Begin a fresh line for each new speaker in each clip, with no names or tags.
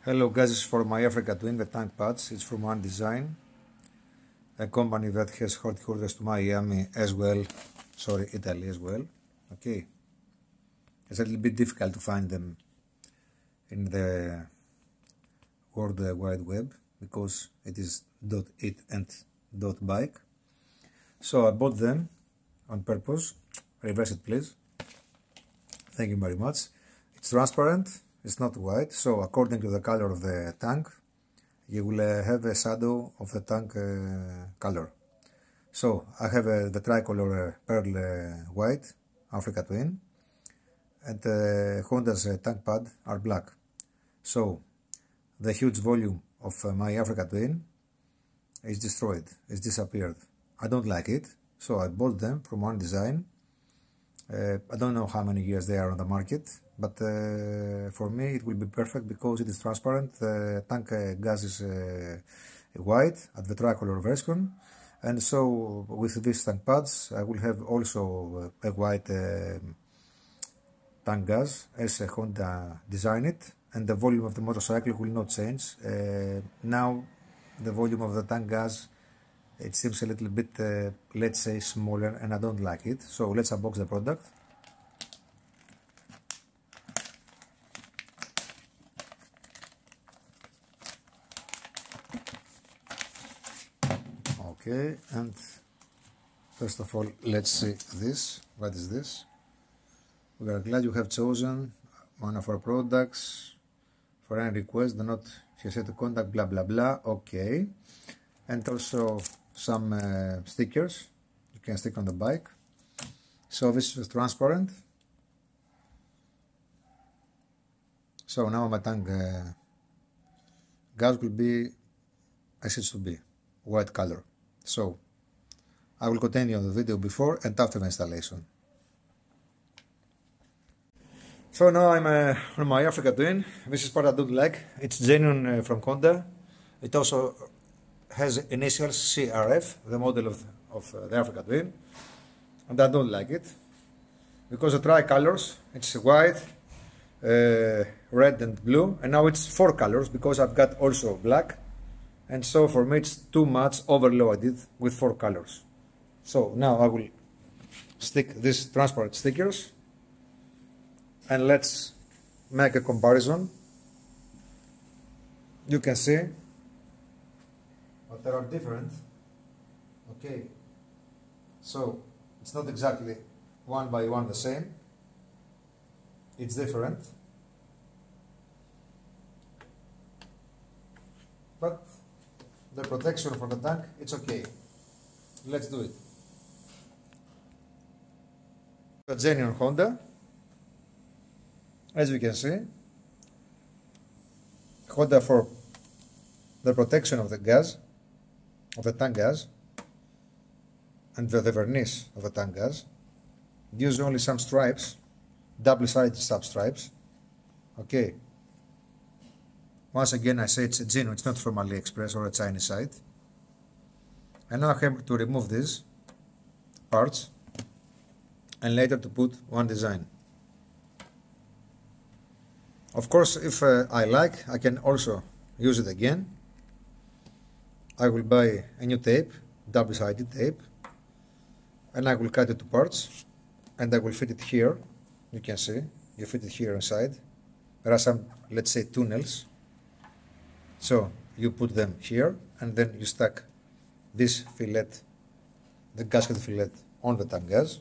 Hello guys, it's for my Africa Twin, the tank pads. It's from One Design, a company that has headquarters to Miami as well, Italy as well. Okay, it's a little bit difficult to find them in the World Wide Web because it is .it and .bike. So I bought them on purpose. Reverse it please. Thank you very much. It's transparent. It's not white, so according to the color of the tank, you will have a shadow of the tank color. So I have the tricolor pearl white Africa Twin, and Honda's tank pad are black. So the huge volume of my Africa Twin is destroyed, it's disappeared. I don't like it, so I bought them from One Design. I don't know how many years they are on the market, but for me it will be perfect because it is transparent. The tank gas is white at the tricolor version, and so with these tank pads I will have also a white tank gas as Honda designed it, and the volume of the motorcycle will not change. Now the volume of the tank gas, it seems a little bit, let's say, smaller, and I don't like it. So let's unbox the product. Okay, and first of all, let's see this. What is this? We are glad you have chosen one of our products. For any request, do not hesitate to contact blah blah blah. Okay, and also some stickers you can stick on the bike. So this is transparent. So now my tank gas will be as it should be, white color. So I will continue on the video before and after the installation. So now I'm on my Africa Twin. This is part I don't like. It's genuine from Honda. It also has initials CRF, the model of the Africa Twin, and I don't like it because the tricolors, it's white, red and blue, and now it's 4 colors because I've got also black, and so for me it's too much overloaded with 4 colors. So now I will stick these transparent stickers and let's make a comparison. You can see but they are different. Okay, so it's not exactly one by one the same, it's different, but the protection for the tank, it's okay. Let's do it. A genuine Honda, as you can see, Honda for the protection of the gas, of the tank gas, and the vernice of the tank gas. Use only some stripes, double-sided sub stripes. Okay. Once again I say it's a genuine, it's not from AliExpress or a Chinese site. And now I have to remove these parts and later to put One Design. Of course, if I like, I can also use it again. I will buy a new tape, double-sided tape, and I will cut it to parts and I will fit it here. You can see, you fit it here inside. There are some, let's say, tunnels. So you put them here and then you stack this fillet, the gasket fillet, on the tank gas.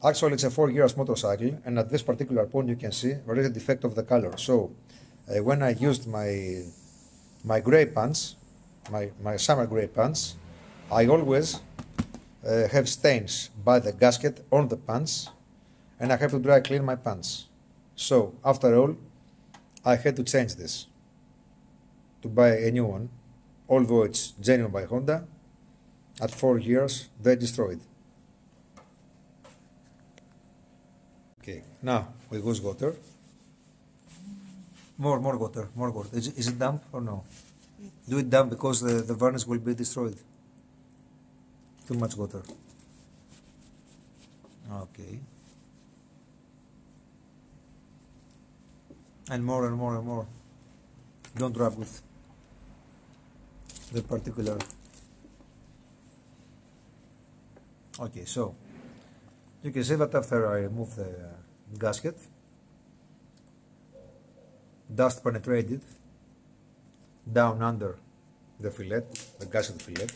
Actually it's a 4 years motorcycle, and at this particular point you can see there is a defect of the color. So when I used my gray pants, my summer gray pants, I always have stains by the gasket on the pants, and I have to dry clean my pants. So after all, I had to change this to buy a new one, although it's genuine by Honda. At 4 years they destroyed. Okay, now we use water. More water, more water. Is it damp or no? Do it damp because the varnish will be destroyed. Too much water. Okay. And more and more and more. don't rub with the particular. Okay, so you can see that after I remove the gasket, dust penetrated down under the fillet, the gasket fillet.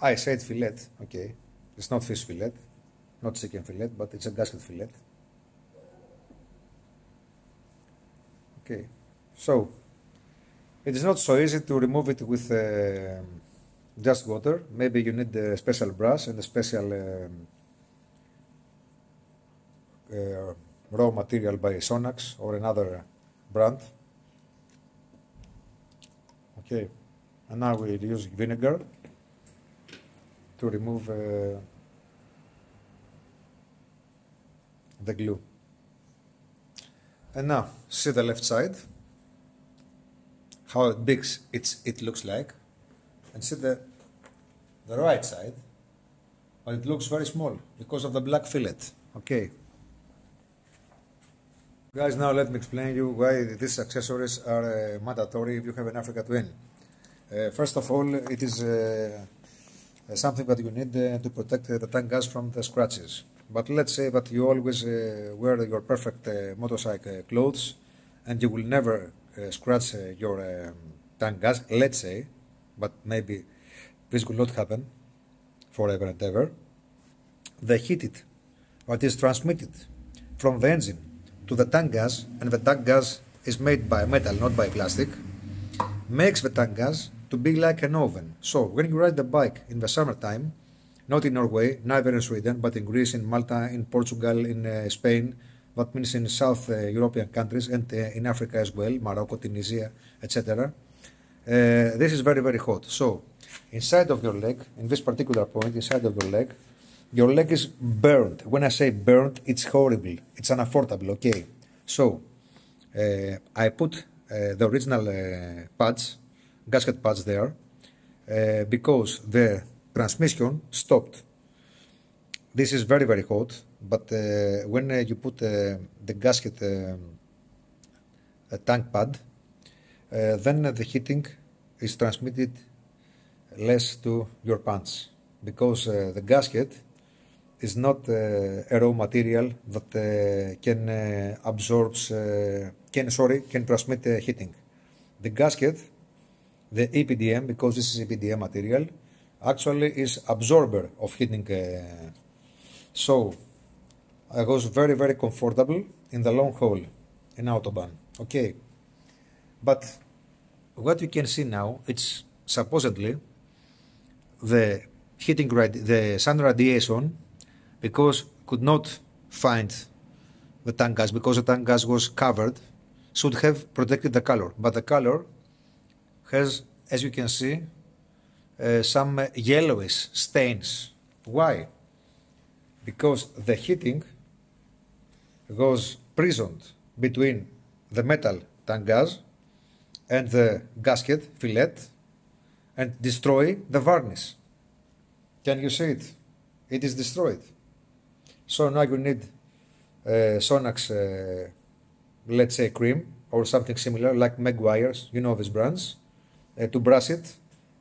I said fillet, okay, it's not fish fillet, not chicken fillet, but it's a gasket fillet. Okay, so it is not so easy to remove it with just water. Maybe you need a special brush and a special raw material by Sonax or another brand. Okay, and now we use vinegar to remove the glue. And now see the left side, how big it looks like, and see the right side, but it looks very small because of the black fillet. Okay. Guys, now let me explain you why these accessories are mandatory if you have an Africa Twin. First of all, it is something that you need to protect the tank gas from the scratches. But let's say that you always wear your perfect motorcycle clothes and you will never scratch your tank gas, let's say, but maybe this will not happen forever and ever. The heat what is transmitted from the engine to the tank gas, and the tank gas is made by metal, not by plastic, makes the tank gas to be like an oven. So when you ride the bike in the summertime, not in Norway, neither in Sweden, but in Greece, in Malta, in Portugal, in Spain, that means in South European countries, and in Africa as well, Morocco, Tunisia, etc. This is very, very hot. So inside of your leg, in this particular point, inside of your leg is burned. When I say burned, it's horrible. It's unaffordable, okay? So, I put the original pads, gasket pads there, because the transmission stopped. This is very, very hot, but when you put the gasket tank pad, then the heating is transmitted less to your pants, because the gasket is not a raw material that can transmit heating. The gasket, the EPDM, because this is EPDM material, actually is absorber of heating. So I was very, very comfortable in the long haul in Autobahn. Okay, but what you can see now, it's supposedly the heating, the sun radiation, because could not find the tank gas, because the tank gas was covered, should have protected the color. But the color has, as you can see, some yellowish stains. Why? Because the heating was prisoned between the metal tank gas and the gasket fillet and destroy the varnish. Can you see it? It is destroyed. So now you need Sonax, let's say cream or something similar like Meguiar's, you know these brands, to brush it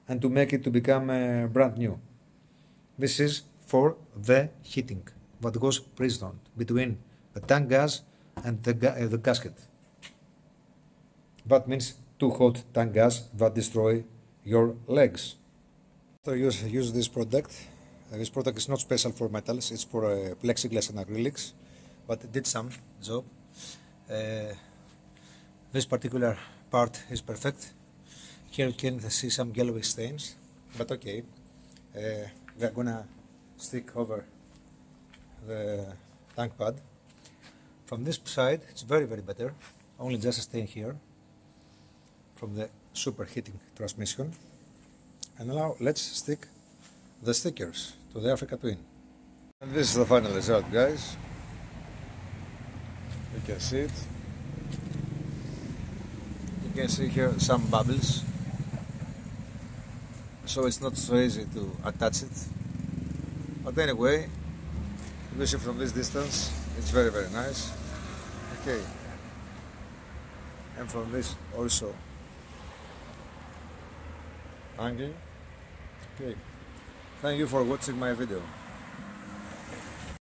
and to make it to become brand new. This is for the heating what goes prisoned between the tank gas and the gasket. That means too hot tank gas that destroy your legs. So use this product. This product is not special for metals, it's for plexiglass and acrylics, but it did some job. This particular part is perfect. Here you can see some yellowy stains, but okay. We are gonna stick over the tank pad. From this side, it's very, very better. Only just a stain here from the superheating transmission. And now let's stick the stickers to the Africa Twin. And this is the final result, guys. You can see it. You can see here some bubbles. So it's not so easy to attach it. But anyway, if you see from this distance, it's very, very nice. Okay, and from this also angle. Okay, thank you for watching my video.